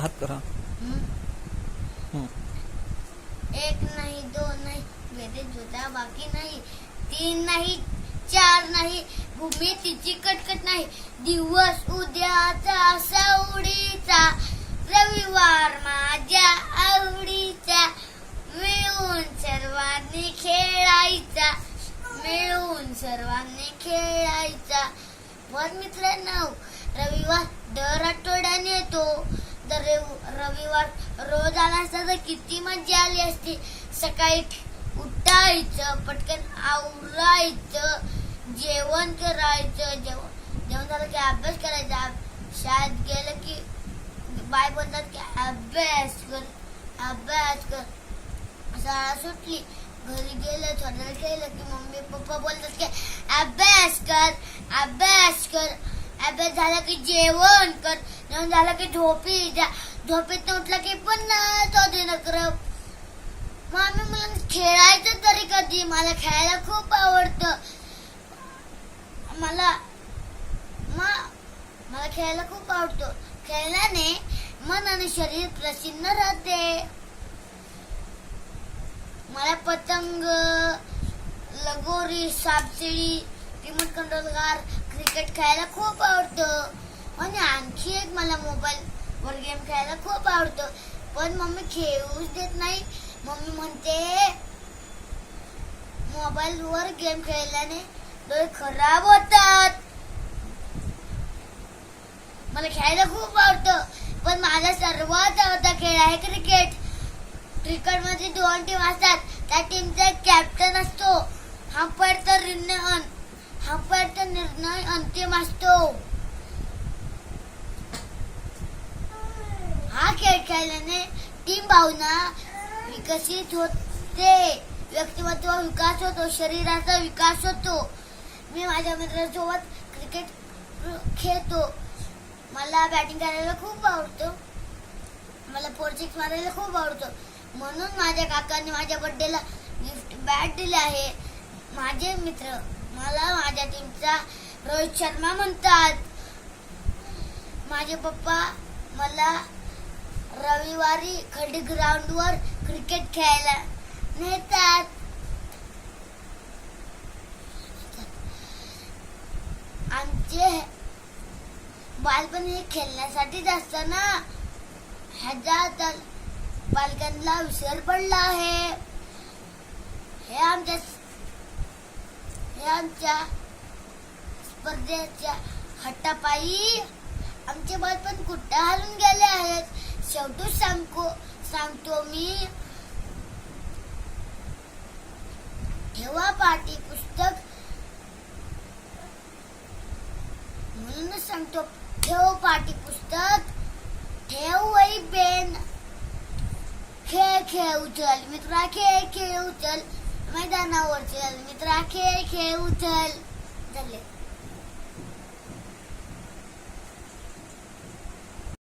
हात करा. एक नाही, दोन नाही, वेदे जोता बाकी नाही, तीन नाही, चार नाही, भूमी तिची कटकट नाही, दिवस उद्याचा सावडीचा, रविवार माझ्या आवडीचा, मिळून सर्वांनी खेळायचा, मिळून सर्वांनी खेळायचा. वर मित्रांनो, रविवार दर आठवड्याने येतो. तर रविवार रोज आला असता तर किती मजा आली असती. सकाळी उठायचं, पटकन आवरायचं, जेवण करायचं, जेवण झालं की अभ्यास करायचा. शाळेत गेलं की बाय बोलतात की अभ्यास कर, अभ्यास कर. शाळा सुटली, घरी गेलं, थोडं केलं की मम्मी पप्पा बोलतात की अभ्यास कर, अभ्यास कर. अभ्यास झाला की जेवण कर, जेवण झालं की झोपी जा, झोपेत उठलं की पुन्हा चौथी नकर. मग आम्ही मुलांना खेळायचं तरी कधी. मला खेळायला खूप आवडतं. मला खेळायला खूप आवडतं. खेळल्याने मन आणि शरीर प्रसन्न राहते. मला पतंग, लगोरी, सापशिडी, रिमोट कंट्रोल कार, क्रिकेट खेळायला खूप आवडतं. आणि आणखी एक मला मोबाईल वर गेम खेळायला खूप आवडतं. पण मम्मी खेळूच देत नाही. मम्मी म्हणते मोबाईल वर गेम खेळल्याने डोळे खराब होतात. मला खेळायला खूप आवडतं. पण माझा सर्वात आवडता खेळ आहे क्रिकेट. क्रिकेट मध्ये 2 टीम असतात. त्या टीमचा कॅप्टन असतो. अंपायरचा निर्णय अंतिम असतो. हा खेळ खेळल्याने टीम भावना विकसित होते, व्यक्तिमत्व विकास होतो, शरीराचा विकास होतो. मी माझ्या मित्रांसोबत क्रिकेट खेळतो. मला बॅटिंग करायला खूप आवडतं. मला 4 6 मारायला खूप आवडतं. म्हणून माझ्या काकांनी माझ्या बर्थडेला गिफ्ट बॅट दिले आहे. माझे मित्र मला माझ्या टीमचा रोहित शर्मा म्हणतात. माझे पप्पा मला रविवारी खडी ग्राउंडवर क्रिकेट खेळायला नेतात. आमचे बालपण हे खेळण्यासाठीच असतं ना. ह्याचा पालकांना विसर पडला आहे. हे आमच्या स्पर्धेच्या हट्टापायी आमचे बालपण कुठे हलून गेले आहेत. शेवटी सांगतो मी, ठेवा पाठी पुस्तक. म्हणूनच सांगतो, ठेव पाठी पुस्तक, ठेव वही पेन, खेळ उचल मित्रा, खेळ उचल, मैदानावर चल मित्रा, खेळ उचल. झाले.